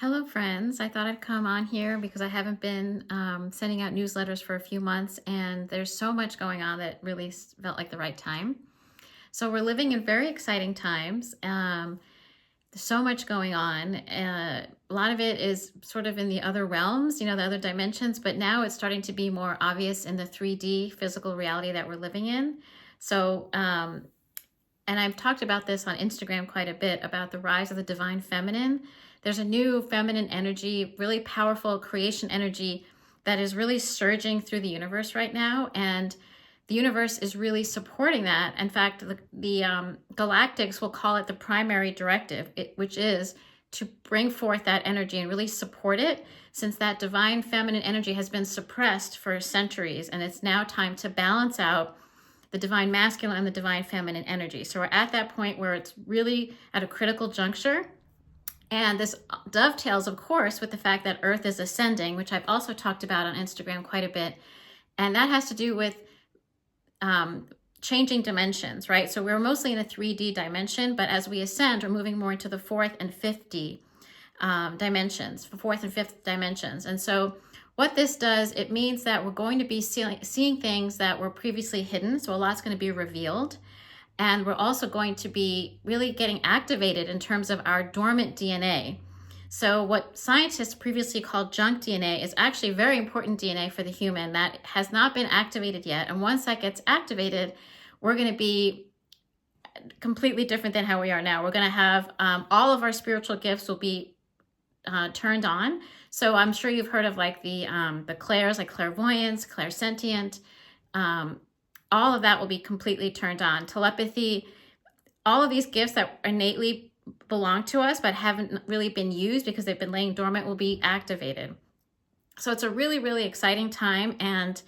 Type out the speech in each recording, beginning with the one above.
Hello, friends. I thought I'd come on here because I haven't been sending out newsletters for a few months, and there's so much going on that really felt like the right time. So we're living in very exciting times. There's so much going on. A lot of it is sort of in the other realms, the other dimensions, but now it's starting to be more obvious in the 3D physical reality that we're living in. So, and I've talked about this on Instagram quite a bit about the rise of the divine feminine. There's a new feminine energy, really powerful creation energy that is really surging through the universe right now. And the universe is really supporting that. In fact, the galactics will call it the primary directive, which is to bring forth that energy and really support it, since that divine feminine energy has been suppressed for centuries. And it's now time to balance out the divine masculine and the divine feminine energy. So we're at that point where it's really at a critical juncture. And this dovetails, of course, with the fact that Earth is ascending, which I've also talked about on Instagram quite a bit. And that has to do with changing dimensions, right? So we're mostly in a 3D dimension, but as we ascend, we're moving more into the fourth and fifth dimensions, fourth and fifth dimensions. And so what this does, it means that we're going to be seeing things that were previously hidden. So a lot's going to be revealed. And we're also going to be really getting activated in terms of our dormant DNA. So what scientists previously called junk DNA is actually very important DNA for the human that has not been activated yet. And once that gets activated, we're going to be completely different than how we are now. We're going to have all of our spiritual gifts will be turned on. So I'm sure you've heard of like the clairs, like clairvoyance, clairsentient, all of that will be completely turned on. Telepathy, all of these gifts that innately belong to us but haven't really been used because they've been laying dormant will be activated. So it's a really, really exciting time. And,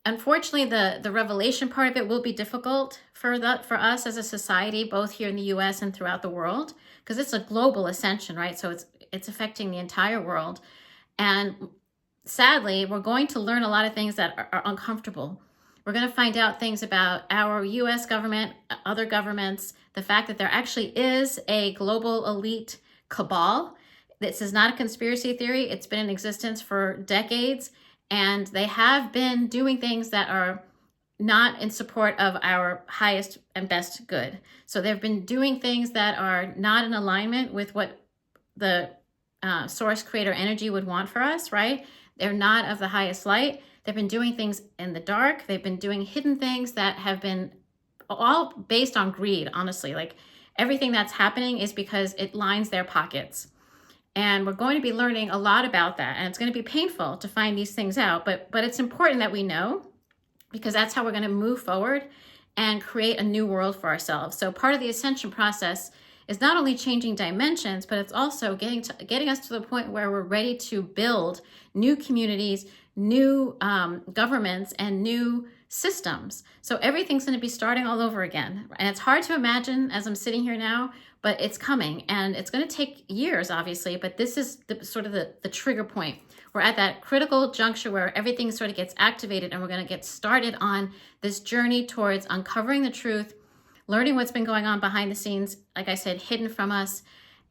unfortunately, the revelation part of it will be difficult for us as a society, both here in the US and throughout the world, because it's a global ascension, right? So it's affecting the entire world. And sadly, we're going to learn a lot of things that are uncomfortable. We're going to find out things about our US government, other governments, the fact that there actually is a global elite cabal. This is not a conspiracy theory. It's been in existence for decades, and they have been doing things that are not in support of our highest and best good. So they've been doing things that are not in alignment with what the source creator energy would want for us, right? They're not of the highest light. They've been doing things in the dark. They've been doing hidden things that have been all based on greed, honestly. Like everything that's happening is because it lines their pockets. And we're going to be learning a lot about that. And it's going to be painful to find these things out, but it's important that we know, because that's how we're going to move forward and create a new world for ourselves. So part of the ascension process is not only changing dimensions, but it's also getting us to the point where we're ready to build new communities, new governments, and new systems. So everything's going to be starting all over again. And it's hard to imagine as I'm sitting here now, but it's coming. And it's going to take years, obviously, but this is the trigger point. We're at that critical juncture where everything sort of gets activated, and we're going to get started on this journey towards uncovering the truth, learning what's been going on behind the scenes, like I said, hidden from us,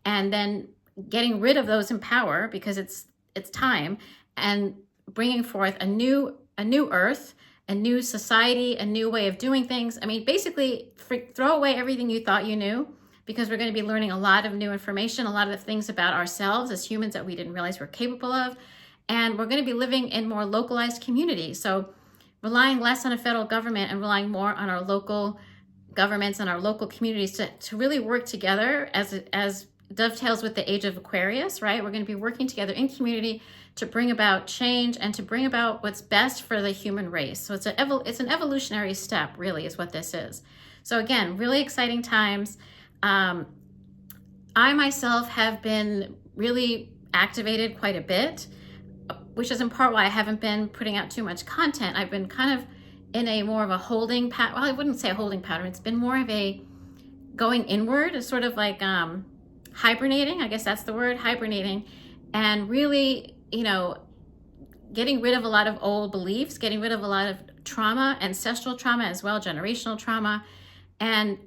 and then getting rid of those in power, because it's time, and bringing forth a new earth, a new society, a new way of doing things. I mean, basically, throw away everything you thought you knew, because we're going to be learning a lot of new information, a lot of the things about ourselves as humans that we didn't realize we're capable of. And we're going to be living in more localized communities. So relying less on a federal government and relying more on our local governments and our local communities to really work together as dovetails with the age of Aquarius, right? We're going to be working together in community to bring about change and to bring about what's best for the human race. So it's an evolutionary step, really, is what this is. So again, really exciting times. I myself have been really activated quite a bit, which is in part why I haven't been putting out too much content. I've been kind of in a more of a holding pattern. Well, I wouldn't say a holding pattern. It's been more of a going inward, sort of like hibernating. I guess that's the word, hibernating, and really, getting rid of a lot of old beliefs, getting rid of a lot of trauma, ancestral trauma as well, generational trauma, and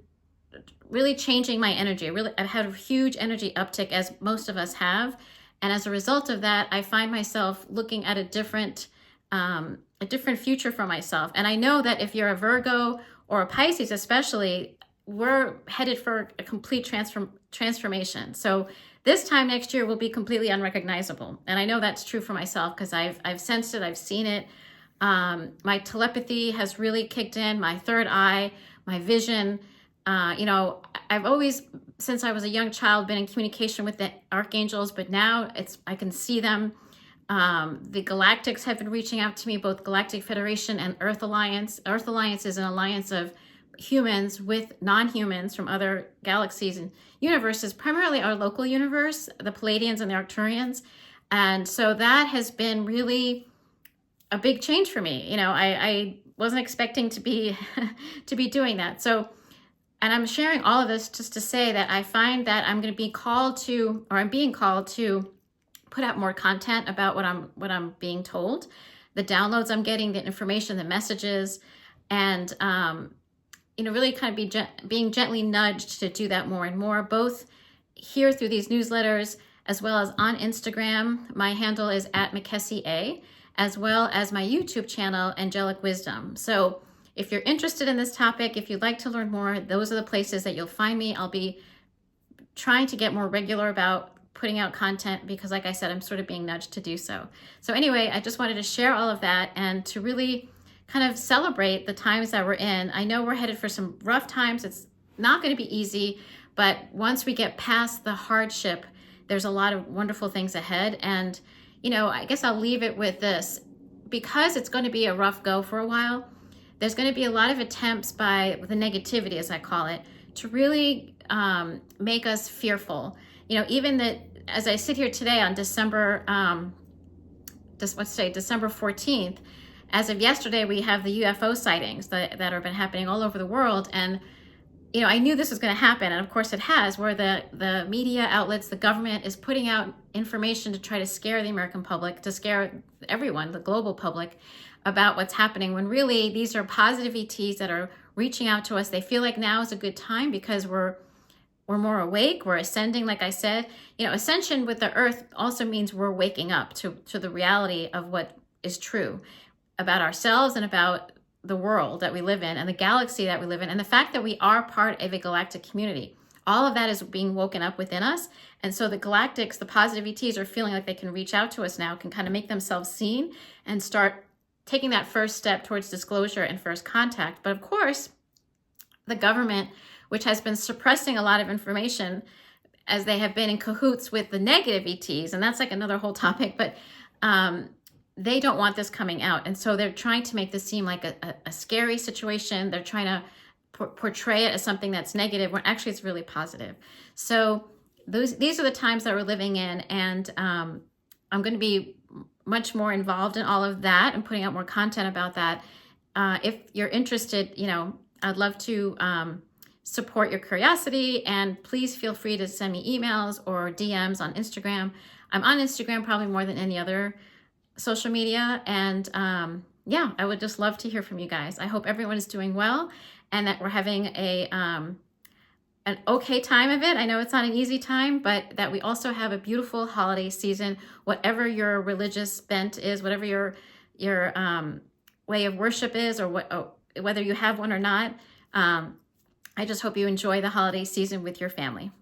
really changing my energy. I've had a huge energy uptick, as most of us have. And as a result of that, I find myself looking at a different future for myself. And I know that if you're a Virgo or a Pisces, especially, we're headed for a complete transformation. So this time next year will be completely unrecognizable. And I know that's true for myself because I've sensed it, I've seen it. My telepathy has really kicked in, my third eye, my vision. I've always, since I was a young child, been in communication with the archangels, but now I can see them. The Galactics have been reaching out to me, both Galactic Federation and Earth Alliance. Earth Alliance is an alliance of humans with non-humans from other galaxies and universes, primarily our local universe, the Palladians and the Arcturians. And so that has been really a big change for me. I wasn't expecting to be doing that. So, and I'm sharing all of this just to say that I find that I'm being called to put out more content about what I'm being told, the downloads I'm getting, the information, the messages, and really kind of being gently nudged to do that more and more, both here through these newsletters as well as on Instagram. My handle is @McKessie, as well as my YouTube channel, Angelic Wisdom. So if you're interested in this topic, if you'd like to learn more, those are the places that you'll find me. I'll be trying to get more regular about putting out content because, like I said, I'm sort of being nudged to do so. So anyway, I just wanted to share all of that and to really kind of celebrate the times that we're in. I know we're headed for some rough times. It's not going to be easy, but once we get past the hardship, there's a lot of wonderful things ahead. And, I guess I'll leave it with this. Because it's going to be a rough go for a while, there's going to be a lot of attempts by the negativity, as I call it, to really make us fearful. Even that, as I sit here today on December 14th, as of yesterday, we have the UFO sightings that have been happening all over the world. And, I knew this was going to happen. And of course it has, where the media outlets, the government is putting out information to try to scare the American public, to scare everyone, the global public, about what's happening, when really these are positive ETs that are reaching out to us. They feel like now is a good time because we're more awake, we're ascending. Like I said, ascension with the earth also means we're waking up to the reality of what is true about ourselves and about the world that we live in and the galaxy that we live in, and the fact that we are part of a galactic community. All of that is being woken up within us. And so the galactics, the positive ETs, are feeling like they can reach out to us now, can kind of make themselves seen and start taking that first step towards disclosure and first contact. But of course, the government, which has been suppressing a lot of information, as they have been in cahoots with the negative ETs, and that's like another whole topic, but they don't want this coming out. And so they're trying to make this seem like a scary situation. They're trying to portray it as something that's negative, when actually it's really positive. So these are the times that we're living in, and I'm going to be much more involved in all of that and putting out more content about that. If you're interested, I'd love to support your curiosity, and please feel free to send me emails or DMs on Instagram. I'm on Instagram probably more than any other social media, and I would just love to hear from you guys. I hope everyone is doing well and that we're having an okay time of it. I know it's not an easy time, but that we also have a beautiful holiday season, whatever your religious bent is, whatever your way of worship is, or whether you have one or not. I just hope you enjoy the holiday season with your family.